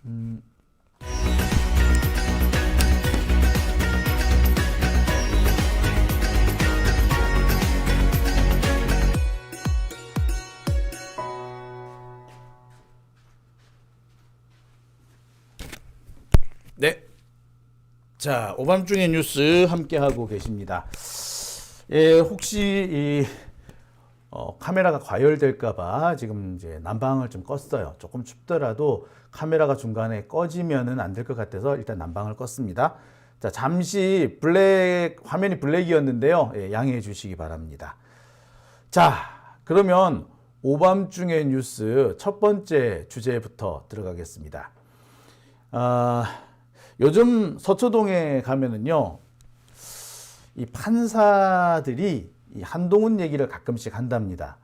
네. 자, 오밤중의 뉴스 함께 하고 계십니다. 예, 혹시 카메라가 과열될까봐 지금 이제 난방을 좀 껐어요. 조금 춥더라도 카메라가 중간에 꺼지면은 안 될 것 같아서 일단 난방을 껐습니다. 자, 잠시 화면이 블랙이었는데요. 예, 양해해 주시기 바랍니다. 자, 그러면 오밤중의 뉴스 첫 번째 주제부터 들어가겠습니다. 요즘 서초동에 가면은요, 이 판사들이 이 한동훈 얘기를 가끔씩 한답니다.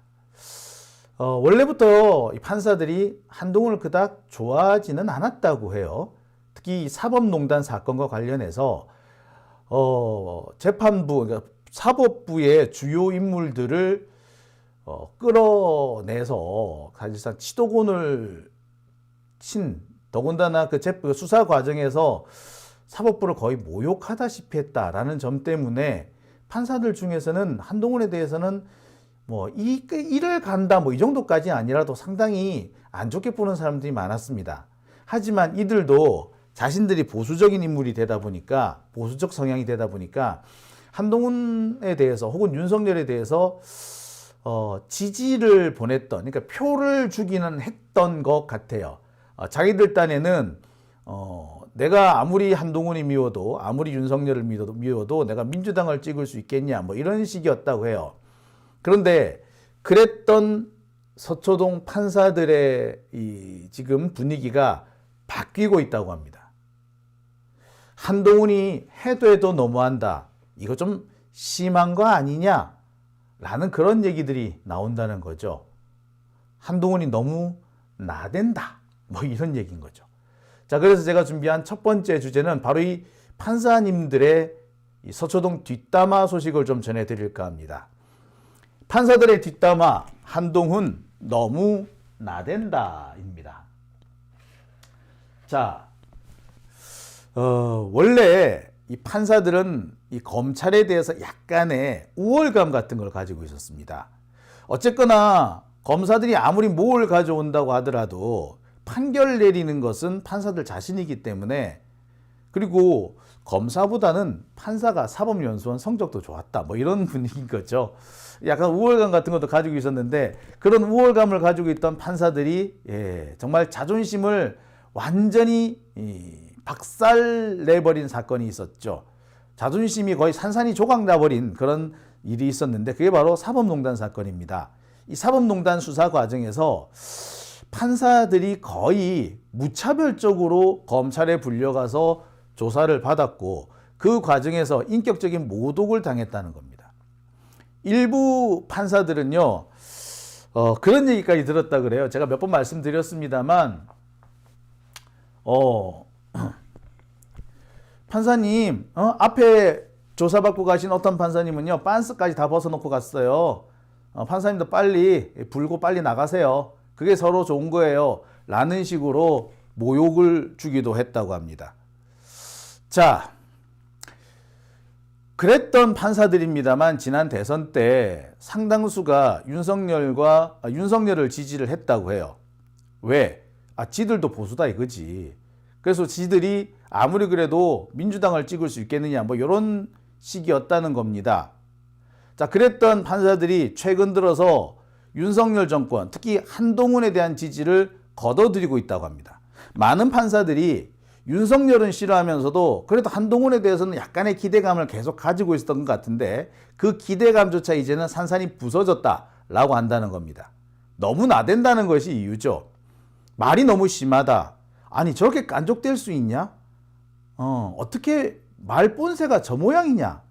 원래부터 이 판사들이 한동훈을 그닥 좋아하지는 않았다고 해요. 특히 이 사법농단 사건과 관련해서 재판부, 그러니까 사법부의 주요 인물들을 끌어내서 사실상 치도곤을 친, 더군다나 그 수사 과정에서 사법부를 거의 모욕하다시피 했다라는 점 때문에 판사들 중에서는 한동훈에 대해서는 뭐 이를 간다 뭐 이 정도까지 아니라도 상당히 안 좋게 보는 사람들이 많았습니다. 하지만 이들도 자신들이 보수적인 인물이 되다 보니까, 보수적 성향이 되다 보니까 한동훈에 대해서 혹은 윤석열에 대해서 지지를 보냈던, 그러니까 표를 주기는 했던 것 같아요. 자기들 딴에는 내가 아무리 한동훈이 미워도, 아무리 윤석열을 미워도 내가 민주당을 찍을 수 있겠냐, 뭐 이런 식이었다고 해요. 그런데 그랬던 서초동 판사들의 이 지금 분위기가 바뀌고 있다고 합니다. 한동훈이 해도 너무한다, 이거 좀 심한 거 아니냐 라는 그런 얘기들이 나온다는 거죠. 한동훈이 너무 나댄다, 뭐 이런 얘기인 거죠. 자, 그래서 제가 준비한 첫 번째 주제는 바로 이 판사님들의 이 서초동 뒷담화 소식을 좀 전해드릴까 합니다. 판사들의 뒷담화, 한동훈 너무 나댄다입니다. 자, 원래 이 판사들은 이 검찰에 대해서 약간의 우월감 같은 걸 가지고 있었습니다. 어쨌거나 검사들이 아무리 뭘 가져온다고 하더라도 판결 내리는 것은 판사들 자신이기 때문에, 그리고 검사보다는 판사가 사법연수원 성적도 좋았다, 뭐 이런 분위기인 거죠. 약간 우월감 같은 것도 가지고 있었는데, 그런 우월감을 가지고 있던 판사들이 정말 자존심을 완전히 박살내버린 사건이 있었죠. 자존심이 거의 산산이 조각나버린 그런 일이 있었는데, 그게 바로 사법농단 사건입니다. 이 사법농단 수사 과정에서 판사들이 거의 무차별적으로 검찰에 불려가서 조사를 받았고, 그 과정에서 인격적인 모독을 당했다는 겁니다. 일부 판사들은요, 그런 얘기까지 들었다 그래요. 제가 몇 번 말씀드렸습니다만, 판사님, 앞에 조사받고 가신 어떤 판사님은요, 빤스까지 다 벗어놓고 갔어요. 판사님도 빨리 불고 빨리 나가세요. 그게 서로 좋은 거예요. 라는 식으로 모욕을 주기도 했다고 합니다. 자, 그랬던 판사들입니다만 지난 대선 때 상당수가 윤석열을 지지를 했다고 해요. 왜? 지들도 보수다 이거지. 그래서 지들이 아무리 그래도 민주당을 찍을 수 있겠느냐, 뭐 이런 식이었다는 겁니다. 자, 그랬던 판사들이 최근 들어서 윤석열 정권, 특히 한동훈에 대한 지지를 거둬들이고 있다고 합니다. 많은 판사들이 윤석열은 싫어하면서도 그래도 한동훈에 대해서는 약간의 기대감을 계속 가지고 있었던 것 같은데, 그 기대감조차 이제는 산산이 부서졌다라고 한다는 겁니다. 너무 나댄다는 것이 이유죠. 말이 너무 심하다. 아니, 저렇게 깐족될 수 있냐? 어떻게 말 본새가 저 모양이냐?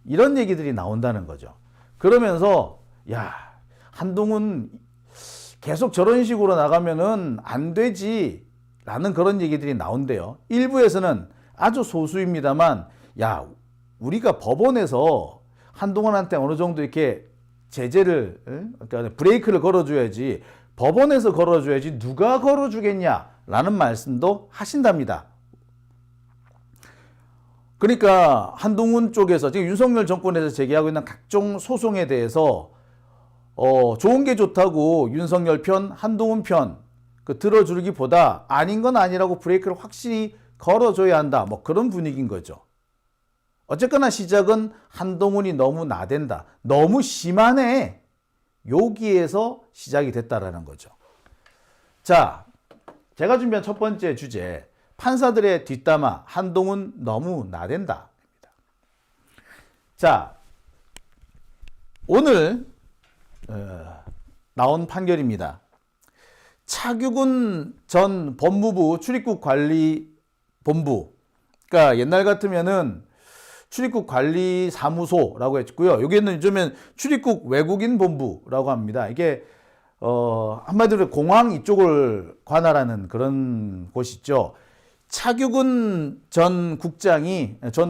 이런 얘기들이 나온다는 거죠. 그러면서 야, 한동훈 계속 저런 식으로 나가면은 안 되지 라는 그런 얘기들이 나온대요. 일부에서는 아주 소수입니다만, 야, 우리가 법원에서 한동훈한테 어느 정도 이렇게 제재를, 그러니까 브레이크를 걸어줘야지, 법원에서 걸어줘야지 누가 걸어주겠냐 라는 말씀도 하신답니다. 그러니까 한동훈 쪽에서 지금 윤석열 정권에서 제기하고 있는 각종 소송에 대해서 좋은 게 좋다고 윤석열 편, 한동훈 편 들어주기보다 아닌 건 아니라고 브레이크를 확실히 걸어줘야 한다. 뭐 그런 분위기인 거죠. 어쨌거나 시작은 한동훈이 너무 나댄다. 너무 심하네. 여기에서 시작이 됐다라는 거죠. 자, 제가 준비한 첫 번째 주제. 판사들의 뒷담화, 한동훈 너무 나댄다. 자, 오늘 나온 판결입니다. 차규근 전 법무부 출입국관리본부, 그러니까 옛날 같으면은 출입국관리사무소라고 했고요. 여기는 요즘엔 출입국 외국인 본부라고 합니다. 이게 한마디로 공항 이쪽을 관할하는 그런 곳이죠. 차규근 전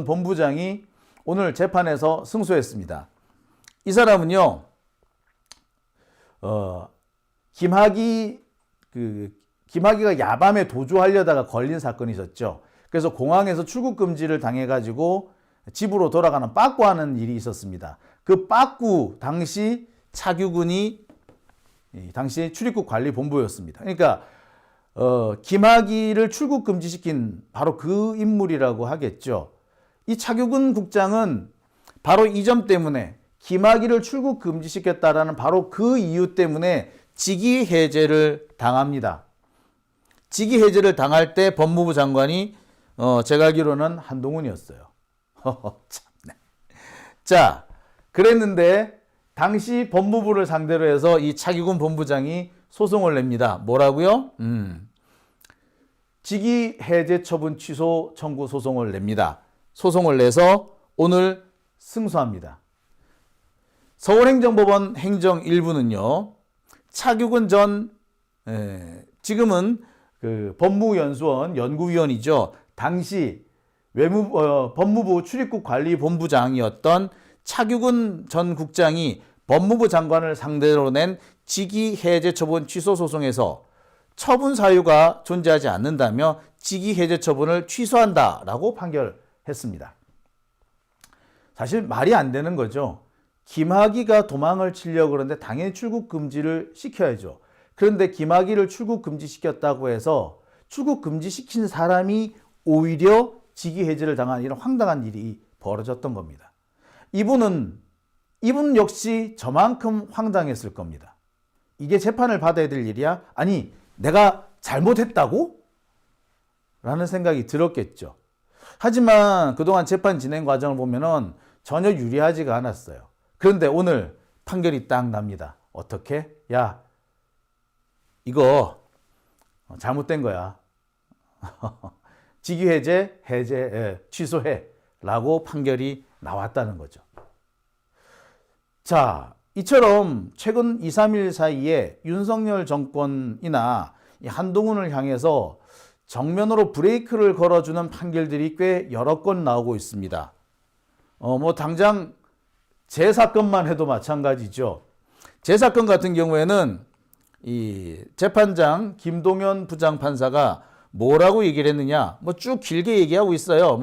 본부장이 오늘 재판에서 승소했습니다. 이 사람은요, 김학의가 야밤에 도주하려다가 걸린 사건이 있었죠. 그래서 공항에서 출국 금지를 당해가지고 집으로 돌아가는 빠꾸하는 일이 있었습니다. 그 빠꾸 당시 차규근이 당시 출입국 관리 본부였습니다. 그러니까 김학의를 출국 금지시킨 바로 그 인물이라고 하겠죠. 이 차규근 국장은 바로 이 점 때문에 김학의를 출국 금지시켰다라는 바로 그 이유 때문에 직위 해제를 당합니다. 직위 해제를 당할 때 법무부 장관이 제가 알기로는 한동훈이었어요. 참네. 자, 그랬는데 당시 법무부를 상대로 해서 이 차규근 본부장이 소송을 냅니다. 뭐라고요? 직위 해제 처분 취소 청구 소송을 냅니다. 소송을 내서 오늘 승소합니다. 서울행정법원 행정 1부는요. 차규근 전 지금은 그 법무연수원 연구위원이죠. 당시 법무부 출입국관리본부장이었던 차규근 전 국장이 법무부 장관을 상대로 낸 직위 해제 처분 취소 소송에서 처분 사유가 존재하지 않는다며 직위 해제 처분을 취소한다라고 판결했습니다. 사실 말이 안 되는 거죠. 김학의가 도망을 치려고 그러는데 당연히 출국 금지를 시켜야죠. 그런데 김학의를 출국 금지시켰다고 해서 출국 금지시킨 사람이 오히려 직위 해제를 당한 이런 황당한 일이 벌어졌던 겁니다. 이분 역시 저만큼 황당했을 겁니다. 이게 재판을 받아야 될 일이야? 아니, 내가 잘못했다고? 라는 생각이 들었겠죠. 하지만 그동안 재판 진행 과정을 보면은 전혀 유리하지가 않았어요. 그런데 오늘 판결이 딱 납니다. 어떻게? 야, 이거 잘못된 거야. 직위 해제, 취소해. 라고 판결이 나왔다는 거죠. 자, 이처럼 최근 2, 3일 사이에 윤석열 정권이나 한동훈을 향해서 정면으로 브레이크를 걸어주는 판결들이 꽤 여러 건 나오고 있습니다. 당장 제 사건만 해도 마찬가지죠. 제 사건 같은 경우에는 이 재판장 김동연 부장판사가 뭐라고 얘기를 했느냐, 쭉 길게 얘기하고 있어요.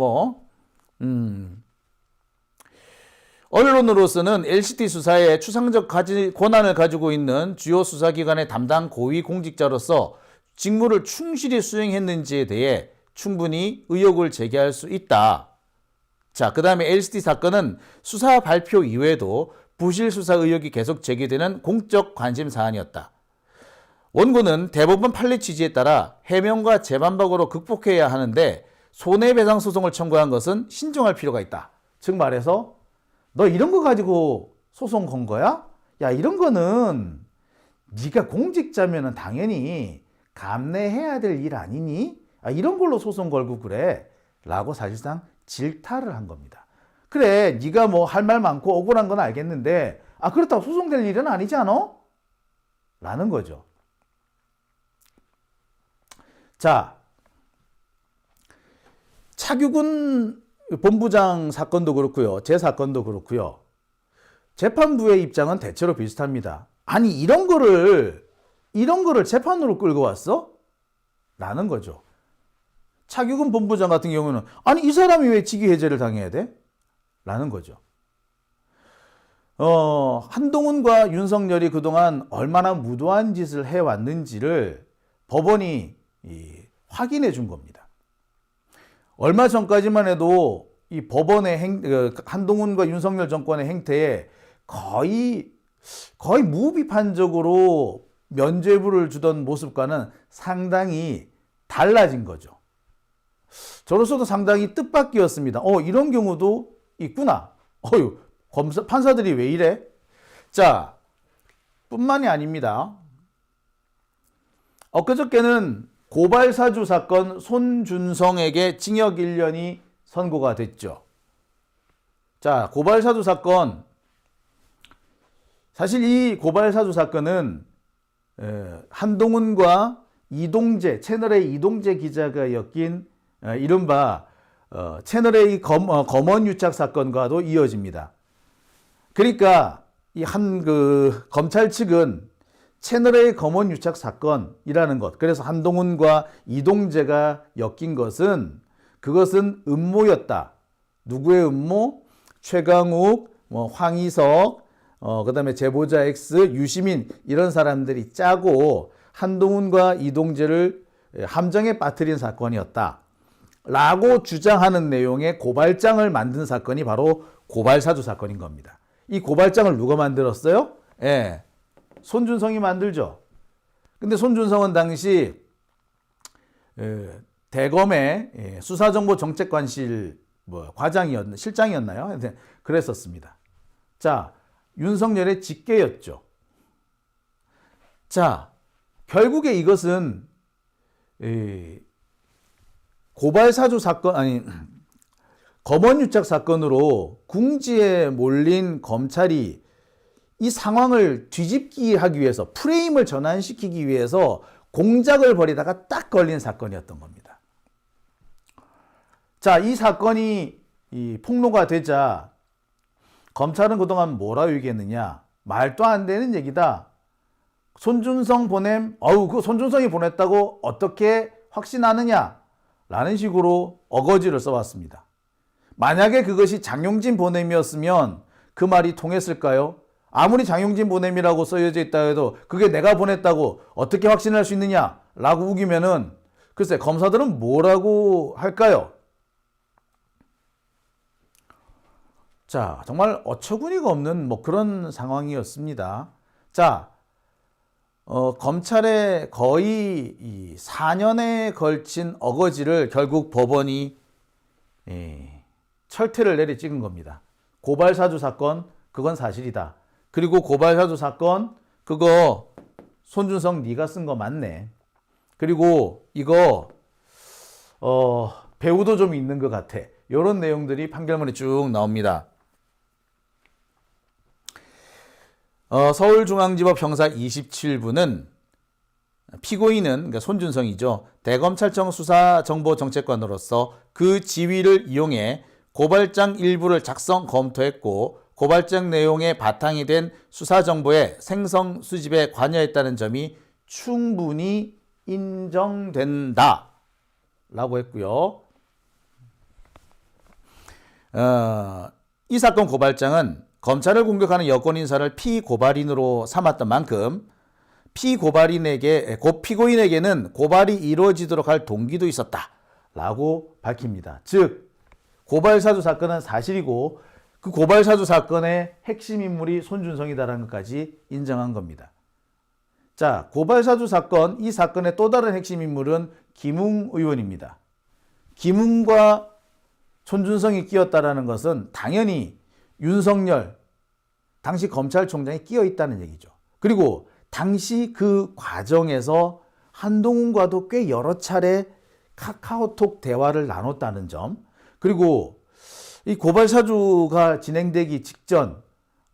언론으로서는 LCT 수사에 추상적 권한을 가지고 있는 주요 수사기관의 담당 고위 공직자로서 직무를 충실히 수행했는지에 대해 충분히 의혹을 제기할 수 있다. 자, 그 다음에 LCT 사건은 수사 발표 이외에도 부실 수사 의혹이 계속 제기되는 공적 관심 사안이었다. 원고는 대법원 판례 취지에 따라 해명과 재반박으로 극복해야 하는데 손해배상 소송을 청구한 것은 신중할 필요가 있다. 즉 말해서 너 이런 거 가지고 소송 건 거야? 야, 이런 거는 네가 공직자면은 당연히 감내해야 될 일 아니니? 이런 걸로 소송 걸고 그래. 라고 사실상 질타를 한 겁니다. 그래, 네가 할 말 많고 억울한 건 알겠는데 그렇다고 소송될 일은 아니지 않아? 라는 거죠. 자, 차규근 본부장 사건도 그렇고요. 제 사건도 그렇고요. 재판부의 입장은 대체로 비슷합니다. 아니, 이런 거를 재판으로 끌고 왔어? 라는 거죠. 차규근 본부장 같은 경우는 아니 이 사람이 왜 직위 해제를 당해야 돼? 라는 거죠. 한동훈과 윤석열이 그동안 얼마나 무도한 짓을 해왔는지를 법원이 확인해 준 겁니다. 얼마 전까지만 해도 이 법원의 한동훈과 윤석열 정권의 행태에 거의 무비판적으로 면죄부를 주던 모습과는 상당히 달라진 거죠. 저로서도 상당히 뜻밖이었습니다. 이런 경우도 있구나. 판사들이 왜 이래? 자, 뿐만이 아닙니다. 엊그저께는 고발사주 사건 손준성에게 징역 1년이 선고가 됐죠. 자, 고발사주 사건. 사실 이 고발사주 사건은 한동훈과 이동재, 채널A 이동재 기자가 엮인 이른바 채널A 검언 유착 사건과도 이어집니다. 그러니까 이 검찰 측은 채널A 검언 유착 사건이라는 것, 그래서 한동훈과 이동재가 엮인 것은 그것은 음모였다. 누구의 음모? 최강욱, 황희석, 그다음에 제보자 X, 유시민 이런 사람들이 짜고 한동훈과 이동재를 함정에 빠뜨린 사건이었다. 라고 주장하는 내용의 고발장을 만든 사건이 바로 고발사주 사건인 겁니다. 이 고발장을 누가 만들었어요? 손준성이 만들죠. 근데 손준성은 당시 대검의 수사정보정책관실 실장이었나요? 그랬었습니다. 자, 윤석열의 직계였죠. 자, 결국에 이것은 고발사주 사건, 검언유착 사건으로 궁지에 몰린 검찰이 이 상황을 뒤집기 하기 위해서, 프레임을 전환시키기 위해서 공작을 벌이다가 딱 걸린 사건이었던 겁니다. 자, 이 사건이 폭로가 되자 검찰은 그동안 뭐라고 얘기했느냐? 말도 안 되는 얘기다. 손준성 그 손준성이 보냈다고 어떻게 확신하느냐? 라는 식으로 어거지를 써왔습니다. 만약에 그것이 장용진 보냄이었으면 그 말이 통했을까요? 아무리 장용진 보냄이라고 써져 있다 해도 그게 내가 보냈다고 어떻게 확신할 수 있느냐? 라고 우기면은 글쎄 검사들은 뭐라고 할까요? 자, 정말 어처구니가 없는 그런 상황이었습니다. 자, 검찰의 거의 4년에 걸친 어거지를 결국 법원이 철퇴를 내리 찍은 겁니다. 고발사주 사건, 그건 사실이다. 그리고 고발사주 사건, 그거 손준성 네가 쓴 거 맞네. 그리고 이거 배우도 좀 있는 것 같아. 이런 내용들이 판결문에 쭉 나옵니다. 서울중앙지법 형사 27부는 피고인은 그러니까 손준성이죠. 대검찰청 수사정보정책관으로서 그 지위를 이용해 고발장 일부를 작성 검토했고 고발장 내용의 바탕이 된 수사정보의 생성 수집에 관여했다는 점이 충분히 인정된다 라고 했고요. 이 사건 고발장은 검찰을 공격하는 여권 인사를 피고발인으로 삼았던 만큼 피고인에게는 고발이 이루어지도록 할 동기도 있었다 라고 밝힙니다. 즉 고발사주 사건은 사실이고 그 고발사주 사건의 핵심 인물이 손준성이다라는 것까지 인정한 겁니다. 자, 고발사주 사건, 이 사건의 또 다른 핵심 인물은 김웅 의원입니다. 김웅과 손준성이 끼었다라는 것은 당연히 윤석열, 당시 검찰총장이 끼어 있다는 얘기죠. 그리고 당시 그 과정에서 한동훈과도 꽤 여러 차례 카카오톡 대화를 나눴다는 점, 그리고 이 고발사주가 진행되기 직전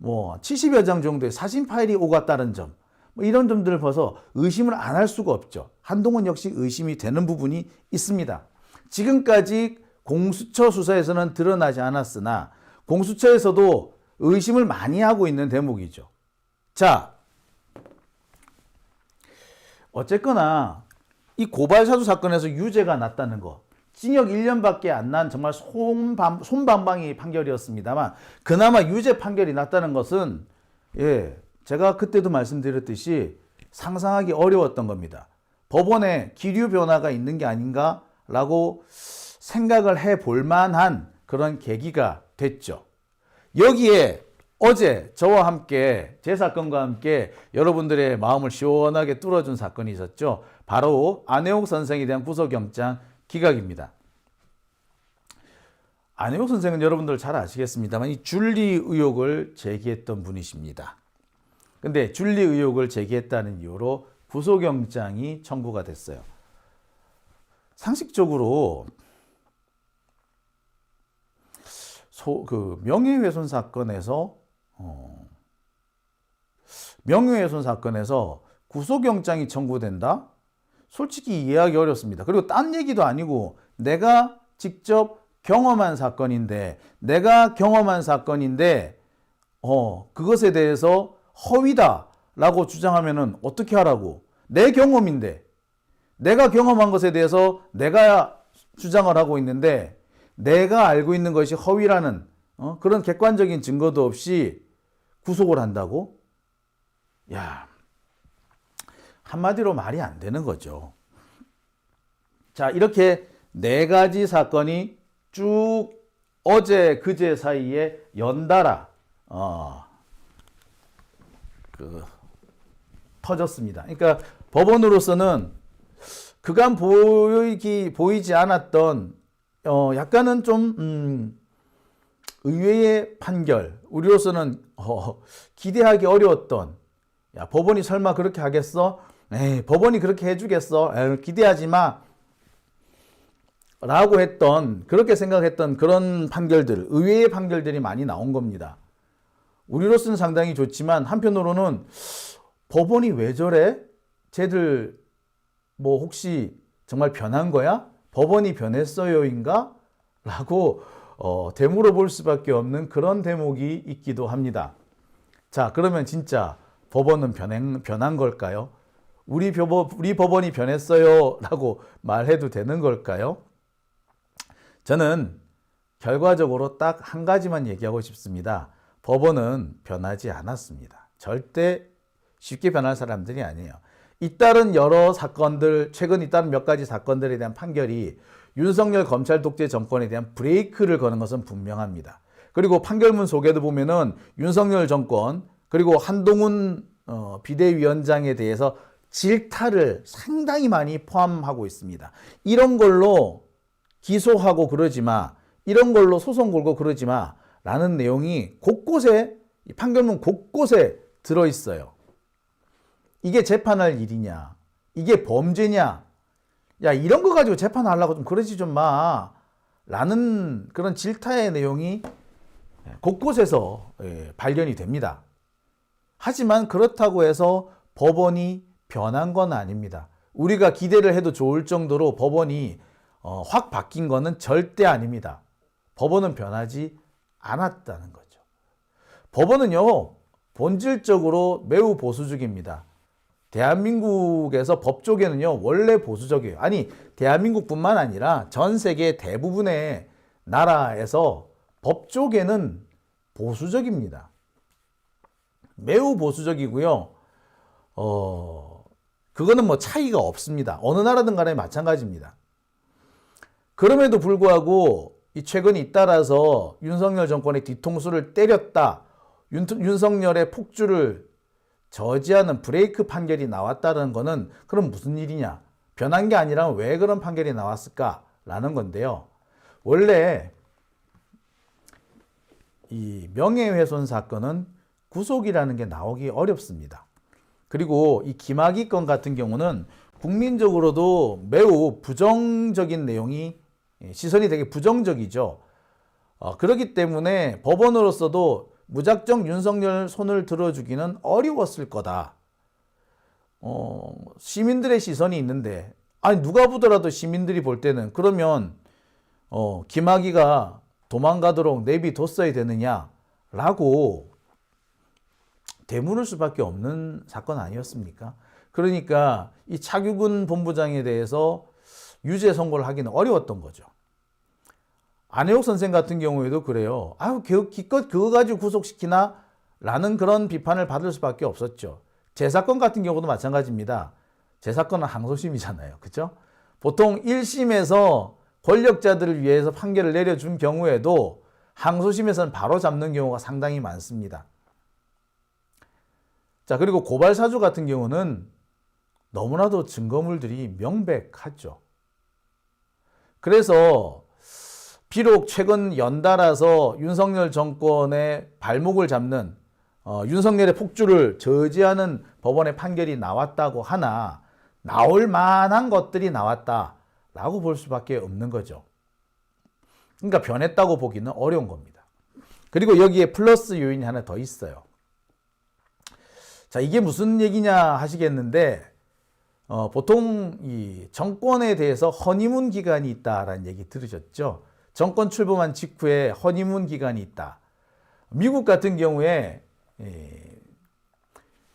70여 장 정도의 사진 파일이 오갔다는 점, 이런 점들을 봐서 의심을 안 할 수가 없죠. 한동훈 역시 의심이 되는 부분이 있습니다. 지금까지 공수처 수사에서는 드러나지 않았으나 공수처에서도 의심을 많이 하고 있는 대목이죠. 자, 어쨌거나 이 고발사주 사건에서 유죄가 났다는 거, 징역 1년밖에 안 난 정말 솜방망이 판결이었습니다만 그나마 유죄 판결이 났다는 것은 제가 그때도 말씀드렸듯이 상상하기 어려웠던 겁니다. 법원에 기류 변화가 있는 게 아닌가라고 생각을 해볼 만한 그런 계기가 됐죠. 여기에 어제 저와 함께 제 사건과 함께 여러분들의 마음을 시원하게 뚫어준 사건이 있었죠. 바로 안혜옥 선생에 대한 구속영장 기각입니다. 안혜옥 선생은 여러분들 잘 아시겠습니다만 이 줄리 의혹을 제기했던 분이십니다. 근데 줄리 의혹을 제기했다는 이유로 구속영장이 청구가 됐어요. 상식적으로 명예훼손 사건에서 구속영장이 청구된다? 솔직히 이해하기 어렵습니다. 그리고 딴 얘기도 아니고 내가 직접 경험한 사건인데 그것에 대해서 허위다라고 주장하면은 어떻게 하라고? 내 경험인데 내가 경험한 것에 대해서 내가 주장을 하고 있는데 내가 알고 있는 것이 허위라는 그런 객관적인 증거도 없이 구속을 한다고? 야, 한마디로 말이 안 되는 거죠. 자, 이렇게 네 가지 사건이 쭉 어제 그제 사이에 연달아 터졌습니다. 그러니까 법원으로서는 그간 보이지 않았던 약간은 좀 의외의 판결, 우리로서는 기대하기 어려웠던, 야, 법원이 설마 그렇게 하겠어? 에이, 법원이 그렇게 해주겠어? 에이, 기대하지 마. 라고 그렇게 생각했던 그런 판결들, 의외의 판결들이 많이 나온 겁니다. 우리로서는 상당히 좋지만 한편으로는 법원이 왜 저래? 쟤들 뭐 혹시 정말 변한 거야? 법원이 변했어요인가? 라고 되물어볼 수밖에 없는 그런 대목이 있기도 합니다. 자, 그러면 진짜 법원은 변한 걸까요? 우리 법원이 변했어요 라고 말해도 되는 걸까요? 저는 결과적으로 딱 한 가지만 얘기하고 싶습니다. 법원은 변하지 않았습니다. 절대 쉽게 변할 사람들이 아니에요. 잇따른 여러 사건들, 최근 잇따른 몇 가지 사건들에 대한 판결이 윤석열 검찰 독재 정권에 대한 브레이크를 거는 것은 분명합니다. 그리고 판결문 속에도 보면은 윤석열 정권 그리고 한동훈 비대위원장에 대해서 질타를 상당히 많이 포함하고 있습니다. 이런 걸로 기소하고 그러지 마, 이런 걸로 소송 걸고 그러지 마 라는 내용이 곳곳에, 판결문 곳곳에 들어있어요. 이게 재판할 일이냐, 이게 범죄냐, 야, 이런 거 가지고 재판하려고 좀 그러지 좀 마 라는 그런 질타의 내용이 곳곳에서 발견이 됩니다. 하지만 그렇다고 해서 법원이 변한 건 아닙니다. 우리가 기대를 해도 좋을 정도로 법원이 확 바뀐 거는 절대 아닙니다. 법원은 변하지 않았다는 거죠. 법원은요, 본질적으로 매우 보수적입니다. 대한민국에서 법 쪽에는요, 원래 보수적이에요. 아니, 대한민국뿐만 아니라 전 세계 대부분의 나라에서 법 쪽에는 보수적입니다. 매우 보수적이고요. 그거는 뭐 차이가 없습니다. 어느 나라든 간에 마찬가지입니다. 그럼에도 불구하고 이 최근 잇따라서 윤석열 정권의 뒤통수를 때렸다, 윤석열의 폭주를 저지하는 브레이크 판결이 나왔다는 것은 그럼 무슨 일이냐? 변한 게 아니라 왜 그런 판결이 나왔을까라는 건데요. 원래 이 명예훼손 사건은 구속이라는 게 나오기 어렵습니다. 그리고 이 김학의 건 같은 경우는 국민적으로도 매우 부정적인 내용이, 시선이 되게 부정적이죠. 그렇기 때문에 법원으로서도 무작정 윤석열 손을 들어주기는 어려웠을 거다. 시민들의 시선이 있는데, 아니 누가 보더라도 시민들이 볼 때는 그러면 김학의가 도망가도록 내비뒀어야 되느냐라고 되물을 수밖에 없는 사건 아니었습니까? 그러니까 이 차규근 본부장에 대해서 유죄 선고를 하기는 어려웠던 거죠. 안혜옥 선생 같은 경우에도 그래요. 아유, 기껏 그거 가지고 구속시키나? 라는 그런 비판을 받을 수밖에 없었죠. 제 사건 같은 경우도 마찬가지입니다. 제 사건은 항소심이잖아요. 그죠? 보통 1심에서 권력자들을 위해서 판결을 내려준 경우에도 항소심에서는 바로 잡는 경우가 상당히 많습니다. 자, 그리고 고발사주 같은 경우는 너무나도 증거물들이 명백하죠. 그래서 비록 최근 연달아서 윤석열 정권의 발목을 잡는 윤석열의 폭주를 저지하는 법원의 판결이 나왔다고 하나 나올 만한 것들이 나왔다라고 볼 수밖에 없는 거죠. 그러니까 변했다고 보기는 어려운 겁니다. 그리고 여기에 플러스 요인이 하나 더 있어요. 자, 이게 무슨 얘기냐 하시겠는데 보통 이 정권에 대해서 허니문 기간이 있다라는 얘기 들으셨죠? 정권 출범한 직후에 허니문 기간이 있다. 미국 같은 경우에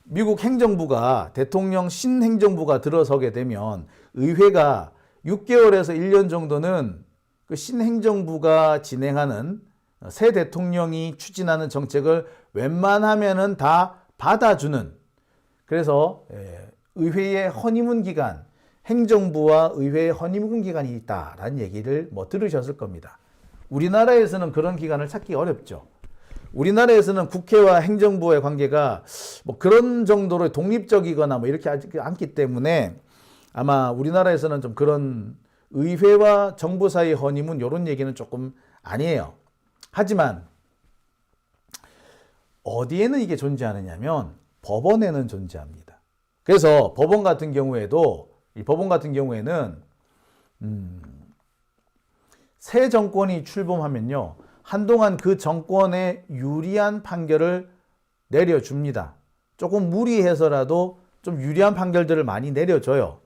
미국 행정부가 대통령 신행정부가 들어서게 되면 의회가 6개월에서 1년 정도는 그 신행정부가 진행하는 새 대통령이 추진하는 정책을 웬만하면은 다 받아주는, 그래서 의회의 허니문 기간, 행정부와 의회의 허니문 기간이 있다라는 얘기를 들으셨을 겁니다. 우리나라에서는 그런 기간을 찾기 어렵죠. 우리나라에서는 국회와 행정부의 관계가 그런 정도로 독립적이거나 이렇게 하지 않기 때문에 아마 우리나라에서는 좀 그런 의회와 정부 사이 허니문 이런 얘기는 조금 아니에요. 하지만 어디에는 이게 존재하느냐면 법원에는 존재합니다. 그래서 법원 같은 경우에도 이 법원 같은 경우에는 새 정권이 출범하면요, 한동안 그 정권에 유리한 판결을 내려줍니다. 조금 무리해서라도 좀 유리한 판결들을 많이 내려줘요.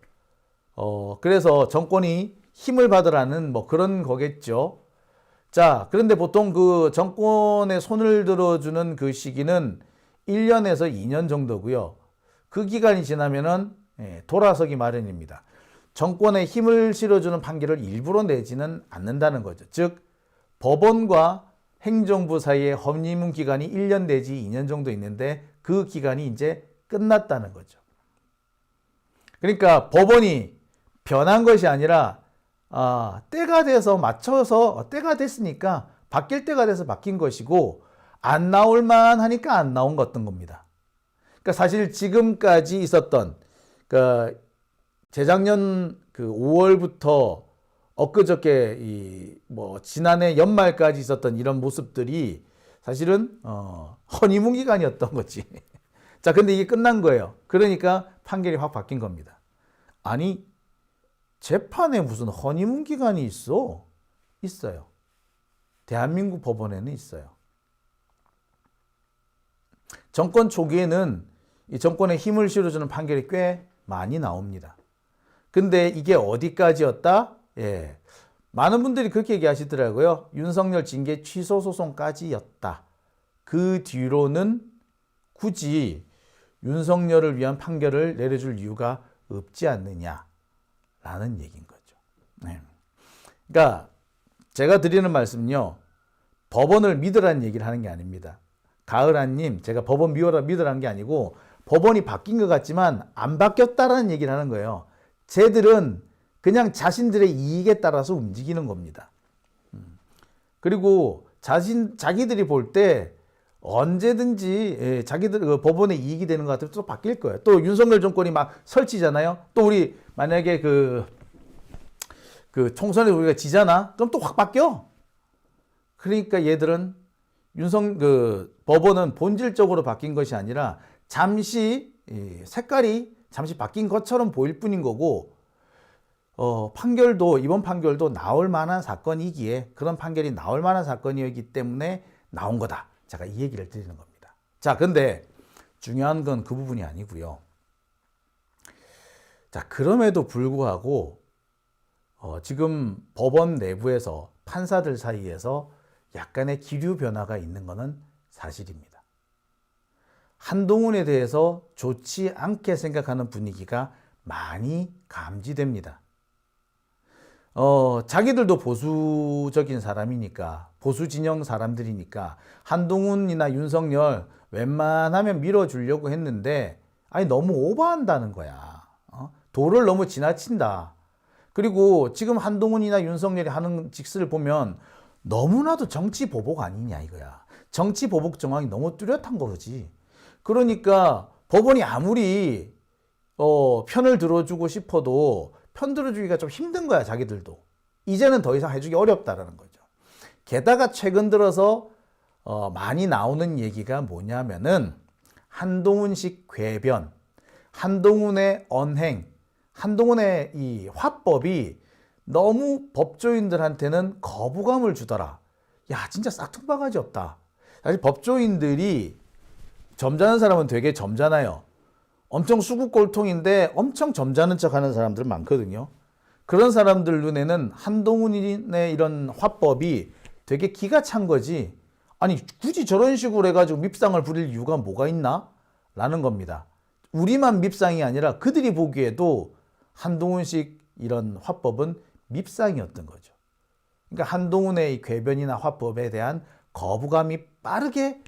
그래서 정권이 힘을 받으라는 그런 거겠죠. 자, 그런데 보통 그 정권에 손을 들어주는 그 시기는 1년에서 2년 정도고요. 그 기간이 지나면은 돌아서기 마련입니다. 정권에 힘을 실어주는 판결을 일부러 내지는 않는다는 거죠. 즉 법원과 행정부 사이의 허니문 기간이 1년 내지 2년 정도 있는데 그 기간이 이제 끝났다는 거죠. 그러니까 법원이 변한 것이 아니라 때가 돼서 맞춰서 때가 됐으니까 바뀔 때가 돼서 바뀐 것이고 안 나올 만하니까 안 나온 것던 겁니다. 그러니까 사실 지금까지 있었던 재작년 5월부터 엊그저께 지난해 연말까지 있었던 이런 모습들이 사실은 허니문 기간이었던 거지. 자, 근데 이게 끝난 거예요. 그러니까 판결이 확 바뀐 겁니다. 아니, 재판에 무슨 허니문 기간이 있어? 있어요. 대한민국 법원에는 있어요. 정권 초기에는 이 정권에 힘을 실어주는 판결이 꽤 많이 나옵니다. 근데 이게 어디까지였다? 예. 많은 분들이 그렇게 얘기하시더라고요. 윤석열 징계 취소 소송까지였다. 그 뒤로는 굳이 윤석열을 위한 판결을 내려줄 이유가 없지 않느냐라는 얘기인 거죠. 네. 그러니까 제가 드리는 말씀은요, 법원을 믿으라는 얘기를 하는 게 아닙니다. 가을아님, 제가 법원 믿으라는 게 아니고 법원이 바뀐 것 같지만 안 바뀌었다라는 얘기를 하는 거예요. 쟤들은 그냥 자신들의 이익에 따라서 움직이는 겁니다. 그리고 자기들이 볼 때 언제든지 자기들 법원의 이익이 되는 것 같으면 또 바뀔 거예요. 또 윤석열 정권이 막 설치잖아요. 또 우리 만약에 그 총선에 우리가 지잖아? 그럼 또 확 바뀌어. 그러니까 얘들은 법원은 본질적으로 바뀐 것이 아니라 잠시 색깔이 잠시 바뀐 것처럼 보일 뿐인 거고, 이번 판결도 나올 만한 사건이기에 그런 판결이 나올 만한 사건이었기 때문에 나온 거다. 제가 이 얘기를 드리는 겁니다. 자, 근데 중요한 건 그 부분이 아니고요. 자, 그럼에도 불구하고 지금 법원 내부에서 판사들 사이에서 약간의 기류 변화가 있는 것은 사실입니다. 한동훈에 대해서 좋지 않게 생각하는 분위기가 많이 감지됩니다. 자기들도 보수적인 사람이니까, 보수 진영 사람들이니까 한동훈이나 윤석열 웬만하면 밀어주려고 했는데 아니 너무 오버한다는 거야. 도를 너무 지나친다. 그리고 지금 한동훈이나 윤석열이 하는 짓을 보면 너무나도 정치 보복 아니냐 이거야. 정치 보복 정황이 너무 뚜렷한 거지. 그러니까 법원이 아무리 편을 들어주고 싶어도 편 들어주기가 좀 힘든 거야, 자기들도. 이제는 더 이상 해주기 어렵다라는 거죠. 게다가 최근 들어서 많이 나오는 얘기가 뭐냐면은 한동훈식 궤변, 한동훈의 언행, 한동훈의 이 화법이 너무 법조인들한테는 거부감을 주더라. 야, 진짜 싹퉁바가지 없다. 사실 법조인들이 점잖은 사람은 되게 점잖아요. 엄청 수국골통인데 엄청 점잖은 척 하는 사람들 많거든요. 그런 사람들 눈에는 한동훈의 이런 화법이 되게 기가 찬 거지. 아니, 굳이 저런 식으로 해가지고 밉상을 부릴 이유가 뭐가 있나? 라는 겁니다. 우리만 밉상이 아니라 그들이 보기에도 한동훈식 이런 화법은 밉상이었던 거죠. 그러니까 한동훈의 이 궤변이나 화법에 대한 거부감이 빠르게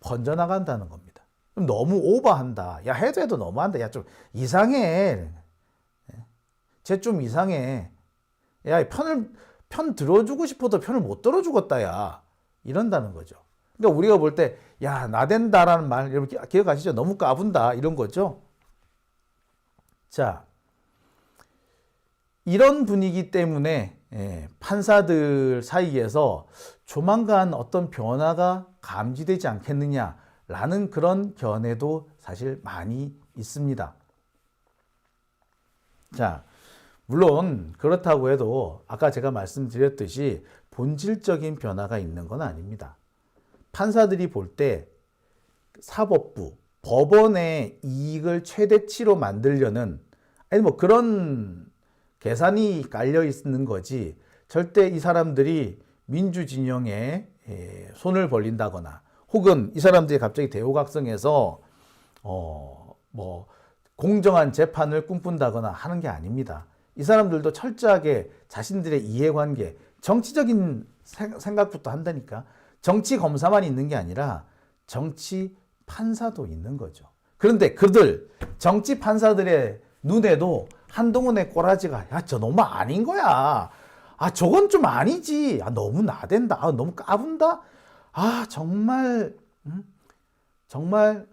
번져나간다는 겁니다. 너무 오버한다. 야, 해도 너무한다. 야, 좀 이상해. 쟤 좀 이상해. 야, 편 들어주고 싶어도 편을 못 들어주겠다, 야. 이런다는 거죠. 그러니까 우리가 볼 때, 야, 나댄다라는 말, 여러분 기억하시죠? 너무 까분다. 이런 거죠. 자, 이런 분위기 때문에 판사들 사이에서 조만간 어떤 변화가 감지되지 않겠느냐라는 그런 견해도 사실 많이 있습니다. 자, 물론 그렇다고 해도 아까 제가 말씀드렸듯이 본질적인 변화가 있는 건 아닙니다. 판사들이 볼 때 사법부, 법원의 이익을 최대치로 만들려는 아니 뭐 그런 계산이 깔려 있는 거지 절대 이 사람들이 민주진영에 손을 벌린다거나 혹은 이 사람들이 갑자기 대우각성해서 뭐 공정한 재판을 꿈꾼다거나 하는 게 아닙니다. 이 사람들도 철저하게 자신들의 이해관계, 정치적인 생각부터 한다니까. 정치 검사만 있는 게 아니라 정치 판사도 있는 거죠. 그런데 그들 정치 판사들의 눈에도 한동훈의 꼬라지가 야, 저 너무 아닌 거야. 아, 저건 좀 아니지. 아, 너무 나댄다. 아, 너무 까분다. 아, 정말 정말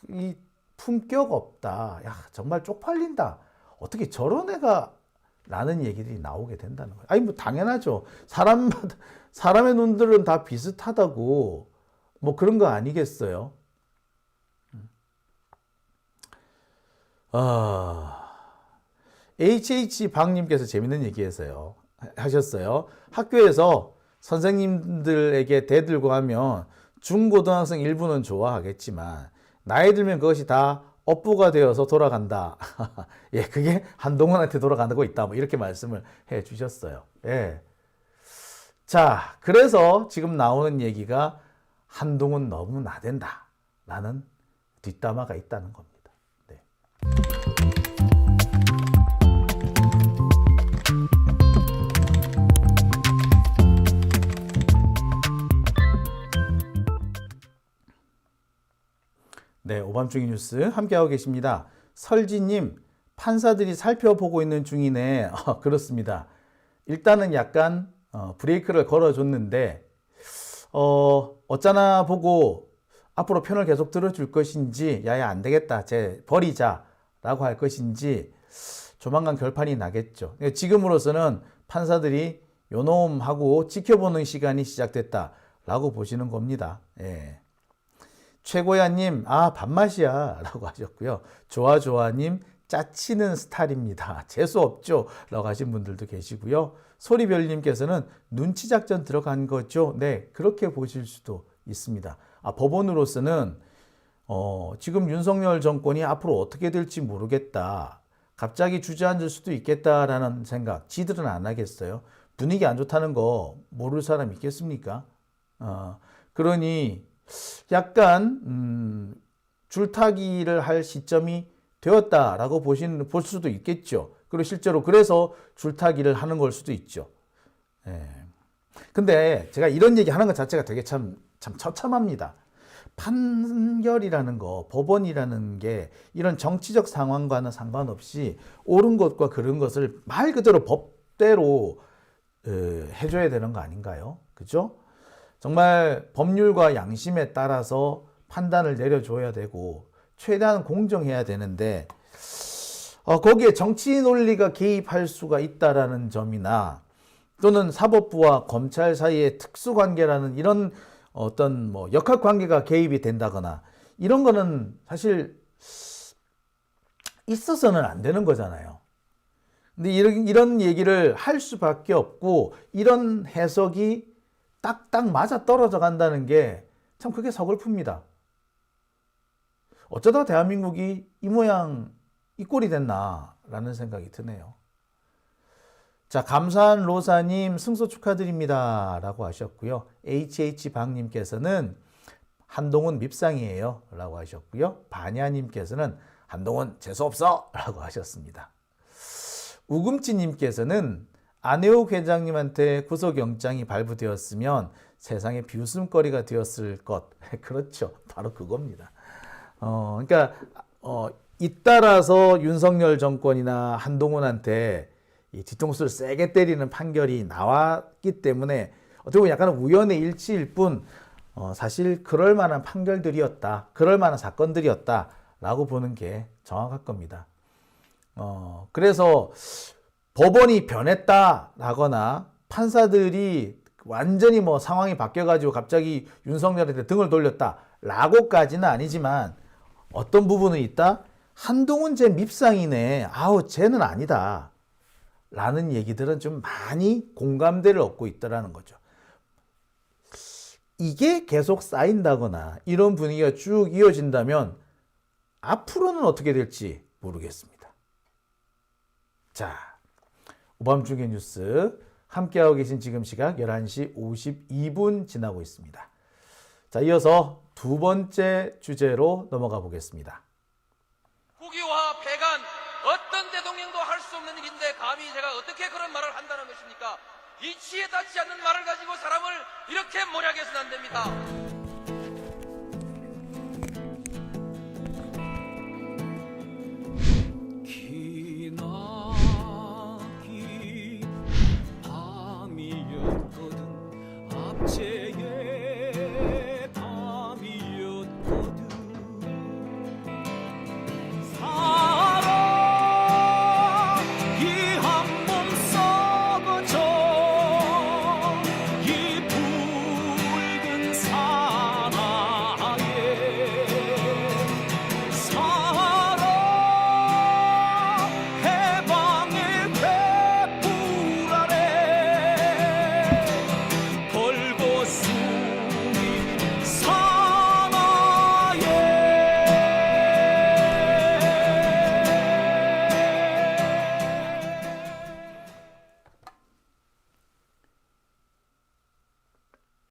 이 품격 없다. 야, 정말 쪽팔린다. 어떻게 저런 애가 라는 얘기들이 나오게 된다는 거예요. 아니, 뭐 당연하죠. 사람의 눈들은 다 비슷하다고 뭐 그런 거 아니겠어요? HH 박님께서 재밌는 얘기 하셨어요. 학교에서 선생님들에게 대들고 하면 중고등학생 일부는 좋아하겠지만 나이 들면 그것이 다 업보가 되어서 돌아간다. 예, 그게 한동훈한테 돌아가고 있다. 뭐 이렇게 말씀을 해 주셨어요. 예. 자, 그래서 지금 나오는 얘기가 한동훈 너무 나댄다. 라는 뒷담화가 있다는 겁니다. 네. 네, 오밤중이 뉴스 함께하고 계십니다. 설지님, 판사들이 살펴보고 있는 중이네. 그렇습니다. 일단은 약간 브레이크를 걸어줬는데 어쩌나 보고 앞으로 편을 계속 들어줄 것인지 야야 안 되겠다, 쟤 버리자 라고 할 것인지 조만간 결판이 나겠죠. 지금으로서는 판사들이 요놈하고 지켜보는 시간이 시작됐다 라고 보시는 겁니다. 예. 최고야님, 아, 밥맛이야 라고 하셨고요. 좋아님, 짜치는 스타일입니다. 재수없죠? 라고 하신 분들도 계시고요. 소리별님께서는 눈치작전 들어간 거죠? 네, 그렇게 보실 수도 있습니다. 법원으로서는 지금 윤석열 정권이 앞으로 어떻게 될지 모르겠다. 갑자기 주저앉을 수도 있겠다라는 생각, 지들은 안 하겠어요? 분위기 안 좋다는 거 모를 사람 있겠습니까? 그러니 약간 줄타기를 할 시점이 되었다라고 볼 수도 있겠죠. 그리고 실제로 그래서 줄타기를 하는 걸 수도 있죠. 예. 근데 제가 이런 얘기 하는 것 자체가 되게 참 처참합니다. 판결이라는 거, 법원이라는 게 이런 정치적 상황과는 상관없이 옳은 것과 그른 것을 말 그대로 법대로 해줘야 되는 거 아닌가요? 그죠? 정말 법률과 양심에 따라서 판단을 내려줘야 되고 최대한 공정해야 되는데 거기에 정치 논리가 개입할 수가 있다라는 점이나 또는 사법부와 검찰 사이의 특수관계라는 이런 어떤 뭐 역학관계가 개입이 된다거나 이런 거는 사실 있어서는 안 되는 거잖아요. 근데 이런 얘기를 할 수밖에 없고 이런 해석이 딱딱 맞아 떨어져 간다는 게 참 그게 서글픕니다. 어쩌다 대한민국이 이 모양 이 꼴이 됐나라는 생각이 드네요. 자, 감사한 로사님 승소 축하드립니다 라고 하셨고요. HH방님께서는 한동훈 밉상이에요 라고 하셨고요. 반야님께서는 한동훈 재수없어 라고 하셨습니다. 우금찌님께서는 안혜욱 회장님한테 구속영장이 발부되었으면 세상에 비웃음거리가 되었을 것. 그렇죠. 바로 그겁니다. 그러니까 잇따라서 윤석열 정권이나 한동훈한테 이 뒤통수를 세게 때리는 판결이 나왔기 때문에 어떻게 보면 약간 우연의 일치일 뿐 사실 그럴 만한 판결들이었다. 그럴 만한 사건들이었다라고 보는 게 정확할 겁니다. 그래서 법원이 변했다라거나 판사들이 완전히 뭐 상황이 바뀌어가지고 갑자기 윤석열한테 등을 돌렸다라고까지는 아니지만 어떤 부분은 있다? 한동훈 쟤 밉상이네. 아우 쟤는 아니다. 라는 얘기들은 좀 많이 공감대를 얻고 있다는 거죠. 이게 계속 쌓인다거나 이런 분위기가 쭉 이어진다면 앞으로는 어떻게 될지 모르겠습니다. 자, 오밤중의 뉴스 함께하고 계신 지금 시각 11시 52분 지나고 있습니다. 자, 이어서 두 번째 주제로 넘어가 보겠습니다. 국유화, 폐간, 어떤 대통령도 할 수 없는 일인데 감히 제가 어떻게 그런 말을 한다는 것입니까? 이치에 닿지 않는 말을 가지고 사람을 이렇게 몰약해서는 안 됩니다.